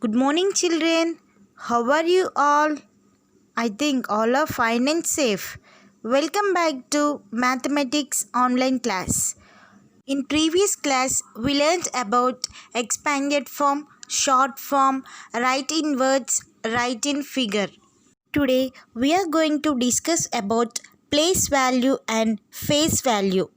Good morning, children. How are you all? I think all are fine and safe. Welcome back to Mathematics Online class. In previous class, we learned about expanded form, short form, right in words, right in figure. Today, we are going to discuss about place value and face value.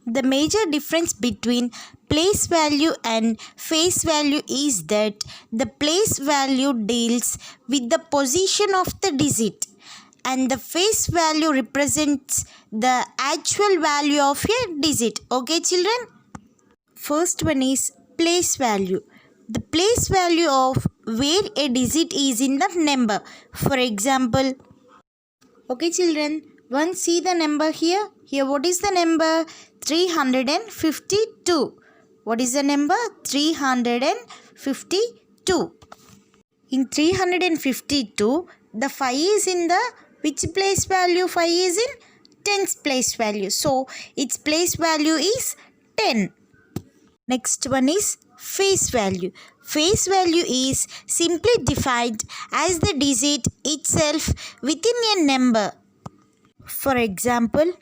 The major difference between place value and face value is that the place value deals with the position of the digit and the face value represents the actual value of a digit. Okay, children? First one is place value. The place value of where a digit is in the number. For example, okay, children, once see the number here. Here, what is the number? 352. What is the number? 352. In 352, the 5 is in the which place value? 5 is in 10's place value. So, its place value is 10. Next one is face value. Face value is simply defined as the digit itself within a number. For example,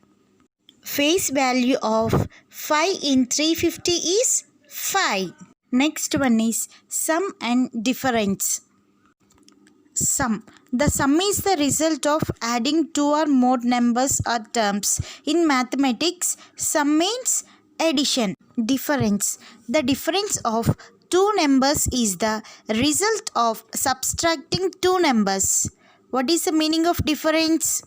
face value of 5 in 350 is 5. Next one is sum and difference. Sum. The sum is the result of adding two or more numbers or terms. In mathematics, sum means addition. Difference. The difference of two numbers is the result of subtracting two numbers. What is the meaning of difference?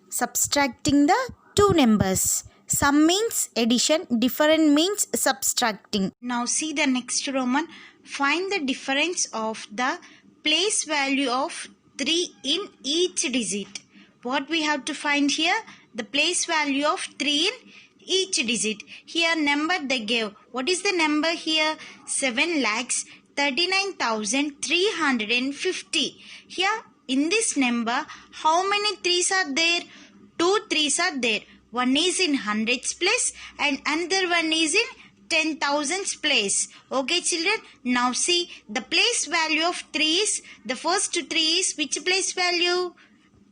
Subtracting the two numbers. Sum means addition, different means subtracting. Now see the next Roman. Find the difference of the place value of 3 in each digit. What we have to find here? The place value of 3 in each digit. Here number they gave. What is the number here? 7,39,350. Here in this number, how many 3's are there? 2 3's are there. One is in hundreds place and another one is in 10,000's place. Okay, children. Now see the place value of 3 is, the first 3 is which place value?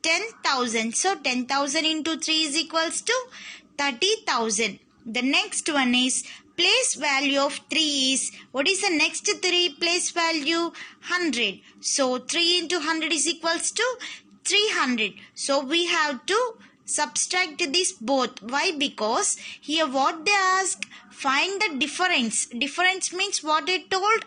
10,000. So 10,000 into 3 is equals to 30,000. The next one is place value of 3 is, what is the next 3 place value? 100. So 3 into 100 is equals to 300. So we have to subtract this both. Why? Because here what they ask, find the difference. Difference means what I told?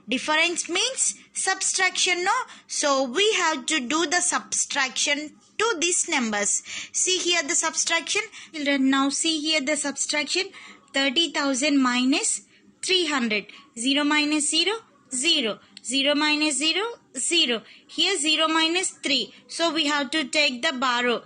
Difference means subtraction, no? So we have to do the subtraction to these numbers. See here the subtraction. Children, now see here the subtraction. 30,000 minus 300. 0 minus 0, 0. 0 minus 0, 0. Here 0 minus 3. So we have to take the borrow.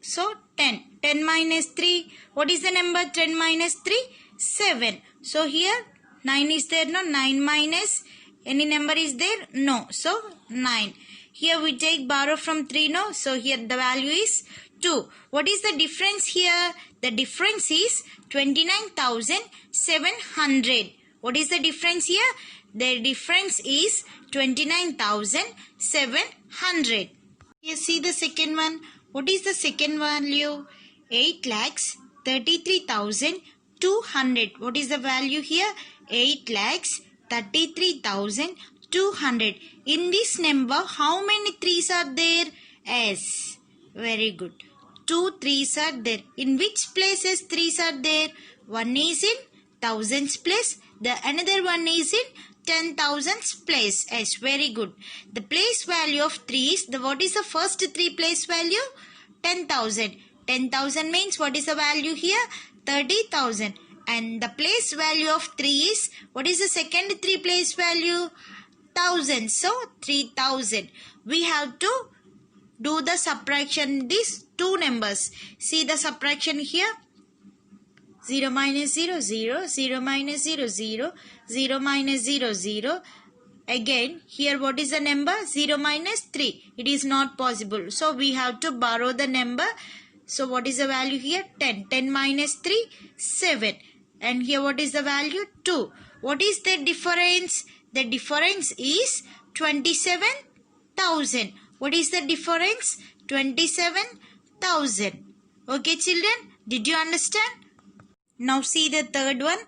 So 10. 10 minus 3. What is the number? 10 minus 3? 7. So here 9 is there, no? 9 minus any number is there? No. So 9. Here we take borrow from 3, no? So here the value is 2. What is the difference here? The difference is 29,700. What is the difference here? The difference is 29,700. Here see the second one. What is the second value? 8,33,200. What is the value here? 8,33,200. In this number, how many 3's are there? S. Very good. 2 3's are there. In which places 3's are there? One is in thousands place. The another one is in 10,000's place. Yes, very good. The place value of 3 is, what is the first 3 place value? 10,000. 10,000 means what is the value here? 30,000. And the place value of 3 is, what is the second 3 place value? 1,000. So 3,000. We have to do the subtraction these two numbers. See the subtraction here. 0 minus 0, 0, 0 minus 0, 0, 0 minus 0, 0. Again, here what is the number? 0 minus 3. It is not possible. So, we have to borrow the number. So, what is the value here? 10. 10 minus 3, 7. And here what is the value? 2. What is the difference? The difference is 27,000. What is the difference? 27,000. Okay, children, did you understand? Now see the third one.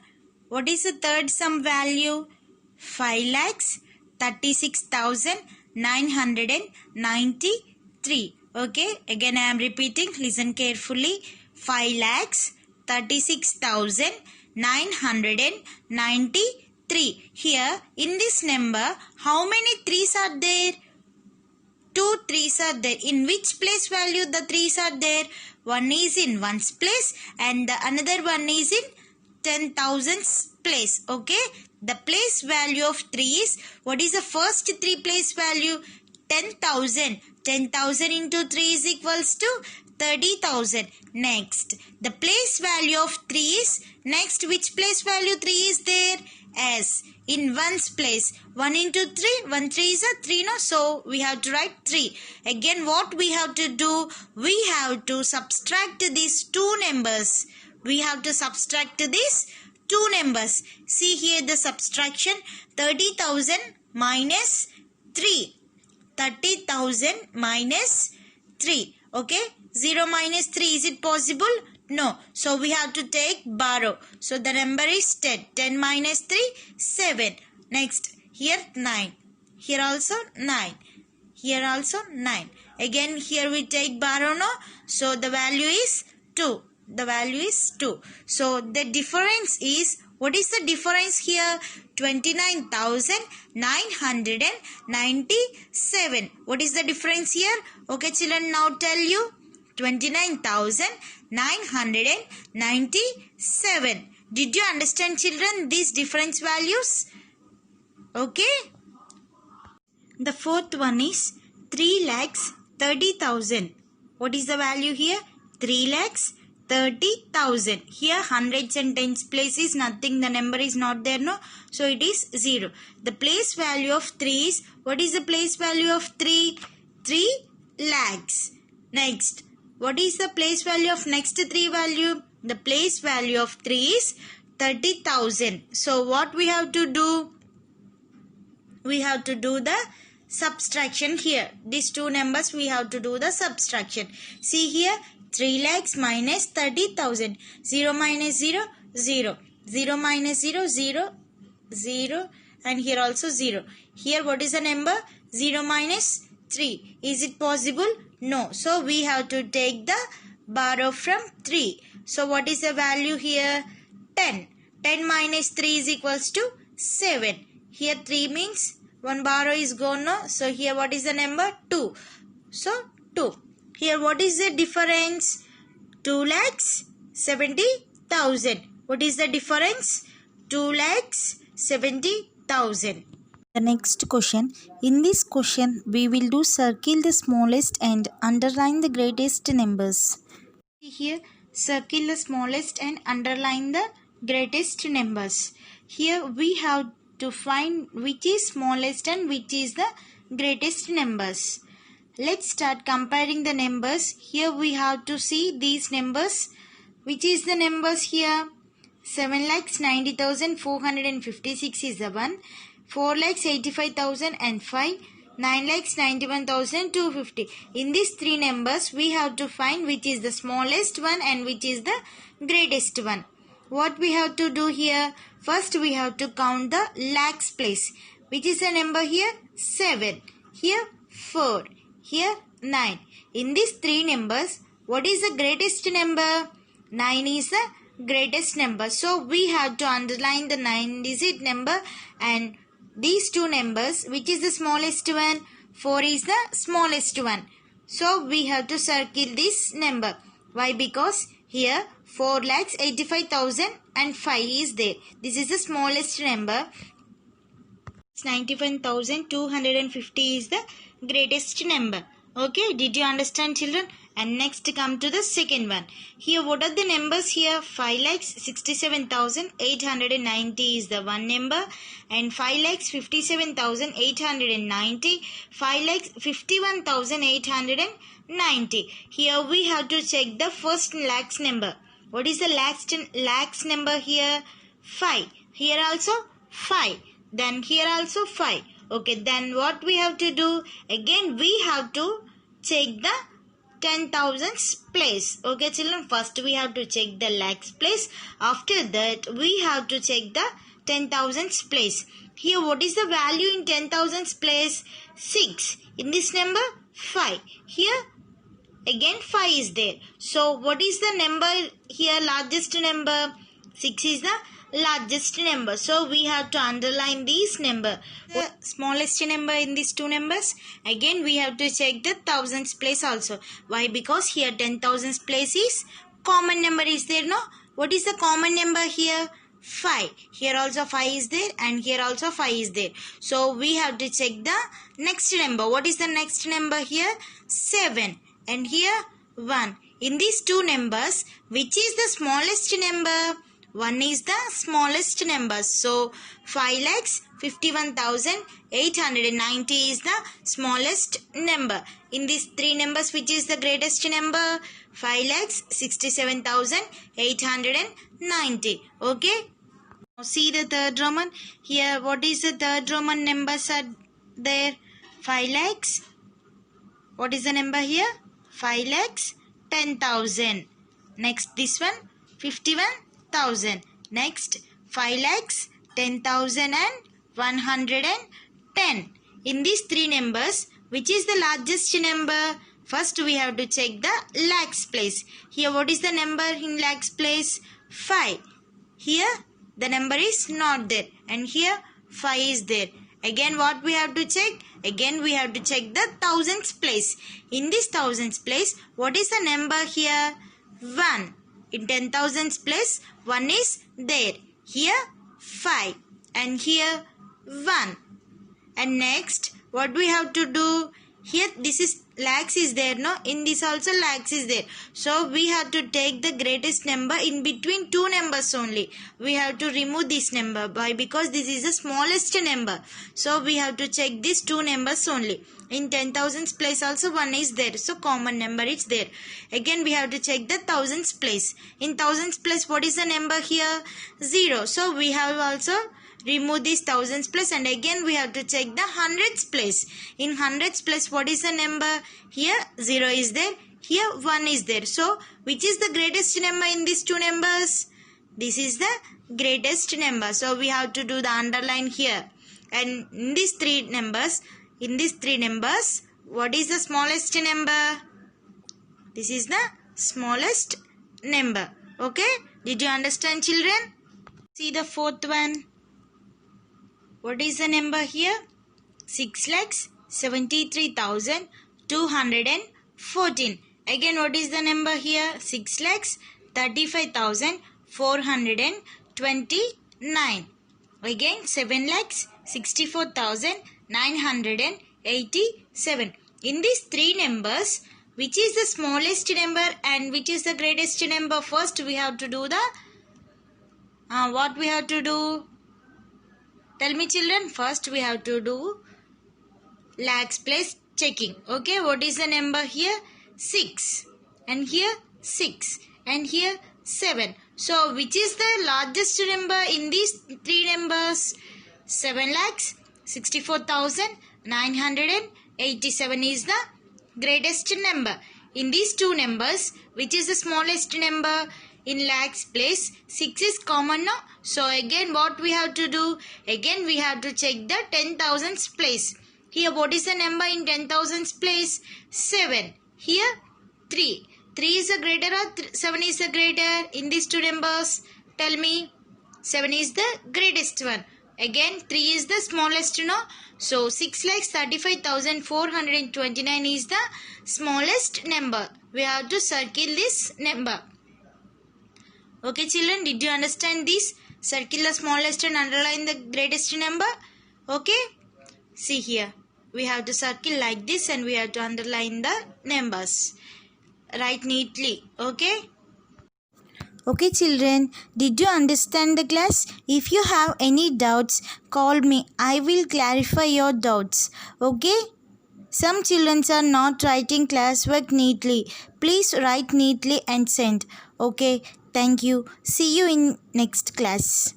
What is the third sum value? 5,36,993. Okay, again I am repeating. Listen carefully. 5,36,993. Here in this number, how many threes are there? 2 threes are there. In which place value the threes are there? One is in ones place and the another one is in 10,000s place. Okay. The place value of 3 is, what is the first 3 place value? 10,000. 10,000 into 3 is equals to 30,000. Next, the place value of 3 is, next which place value 3 is there? As in ones place. 1 into 3, 1 3 is a 3, no? So we have to write 3. Again, what we have to do? We have to subtract these two numbers. We have to subtract these two numbers. See here the subtraction. 30,000 minus 3. 30,000 minus 3. Okay. 0 minus 3. Is it possible? No. So we have to take borrow. So the number is 10. 10 minus 3, 7. Next. Here 9. Here also 9. Here also 9. Again here we take borrow, no? So the value is 2. The value is 2. So the difference is, what is the difference here? 29,997. What is the difference here? Okay, children, now tell you. 29,997. Did you understand, children, these difference values? Okay. The fourth one is 3,30,000. What is the value here? 3,30,000. Here hundreds and tens place is nothing. The number is not there, no? So it is 0. The place value of 3 is, what is the place value of 3? 3 lakhs. Next, what is the place value of next 3 value? The place value of 3 is 30,000. So what we have to do? We have to do the subtraction here. These two numbers we have to do the subtraction. See here, 3 lakhs minus 30,000. 0 minus 0, 0. 0 minus 0, 0, 0. And here also 0. Here what is the number? 0 minus 3. Is it possible? No. So we have to take the borrow from 3. So what is the value here? 10. 10 minus 3 is equals to 7. Here 3 means one borrow is gone, no? So here what is the number? 2. So 2. Here what is the difference? 2,70,000. What is the difference? 2,70,000. The next question. In this question, we will do circle the smallest and underline the greatest numbers. Here, circle the smallest and underline the greatest numbers. Here we have to find which is smallest and which is the greatest numbers. Let's start comparing the numbers. Here we have to see these numbers. Which is the numbers here? 7,90,456 is the one. 4,85,005. 9,91,250. In these three numbers, we have to find which is the smallest one and which is the greatest one. What we have to do here? First, we have to count the lakhs place. Which is the number here? 7. Here, 4. Here, 9. In these three numbers, what is the greatest number? 9 is the greatest number. So, we have to underline the 9-digit number and these two numbers. Which is the smallest one? 4 is the smallest one. So, we have to circle this number. Why? Because here 4,85,005 is there. This is the smallest number. 91,250 is the greatest number. Okay, did you understand, children? And next come to the second one. Here what are the numbers here? 5,67,890 is the one number and 5,57,890, 5,51,890. Here we have to check the first lakhs number. What is the lakhs number here? 5. Here also 5. Then here also 5. Okay, then what we have to do? Again we have to check the 10,000s place. Okay children, first we have to check the lakhs place. After that we have to check the 10,000s place. Here what is the value in 10,000s place? 6. In this number 5. Here again 5 is there. So what is the number here? Largest number. 6 is the largest number. So we have to underline this number. The smallest number in these two numbers. Again we have to check the thousands place also. Why? Because here 10,000s place is common number is there. No. What is the common number here? 5. Here also 5 is there and here also 5 is there. So we have to check the next number. What is the next number here? 7. And here 1. In these two numbers, which is the smallest number? 1 is the smallest number. So 5,51,890 is the smallest number. In these three numbers, which is the greatest number? 5,67,890. Okay. Now see the third Roman. Here what is the third Roman numbers are there? 5 lakhs. What is the number here? 5 lakhs 10,000. Next this one 51,000. Next 5 lakhs 10,000 and 110. In these three numbers, which is the largest number? First we have to check the lakhs place. Here what is the number in lakhs place? 5. Here the number is not there and here 5 is there. Again what we have to check? Again we have to check the thousands place. In this thousands place, what is the number here? 1. In 10,000s place, 1 is there. Here 5 and here 1. And next what we have to do? Here this is lakhs is there, no? In this also lakhs is there. So we have to take the greatest number in between two numbers only. We have to remove this number. Why? Because this is the smallest number. So we have to check these two numbers only. In 10,000s place also 1 is there. So common number is there. Again we have to check the thousands place. In thousands place, what is the number here? 0. So we have also remove this thousands place and again we have to check the hundreds place. In hundreds place, what is the number? Here 0 is there. Here 1 is there. So which is the greatest number in these two numbers? This is the greatest number. So we have to do the underline here. And in these three numbers, what is the smallest number? This is the smallest number. Okay? Did you understand children? See the fourth one. What is the number here? 6,73,214. Again what is the number here? 6,35,429. Again 7,64,987. In these three numbers, which is the smallest number and which is the greatest number? First we have to do the what we have to do? Tell me children. First we have to do lakhs place checking. Okay, what is the number here? 6 and here 6 and here 7. So which is the largest number in these three numbers? 7,64,987 is the greatest number. In these two numbers, which is the smallest number? In lakhs place, 6 is common now. So again what we have to do? Again we have to check the 10,000s place. Here what is the number in 10,000s place? 7. Here 3. 3 is the greater or 7 is the greater in these two numbers? Tell me. 7 is the greatest one. Again 3 is the smallest, no? So 6,35,429 is the smallest number. We have to circle this number. Okay children, did you understand this? Circle the smallest and underline the greatest number. Okay? See here. We have to circle like this and we have to underline the numbers. Write neatly. Okay? Okay children, did you understand the class? If you have any doubts, call me. I will clarify your doubts. Okay? Some children are not writing classwork neatly. Please write neatly and send. Okay? Thank you. See you in next class.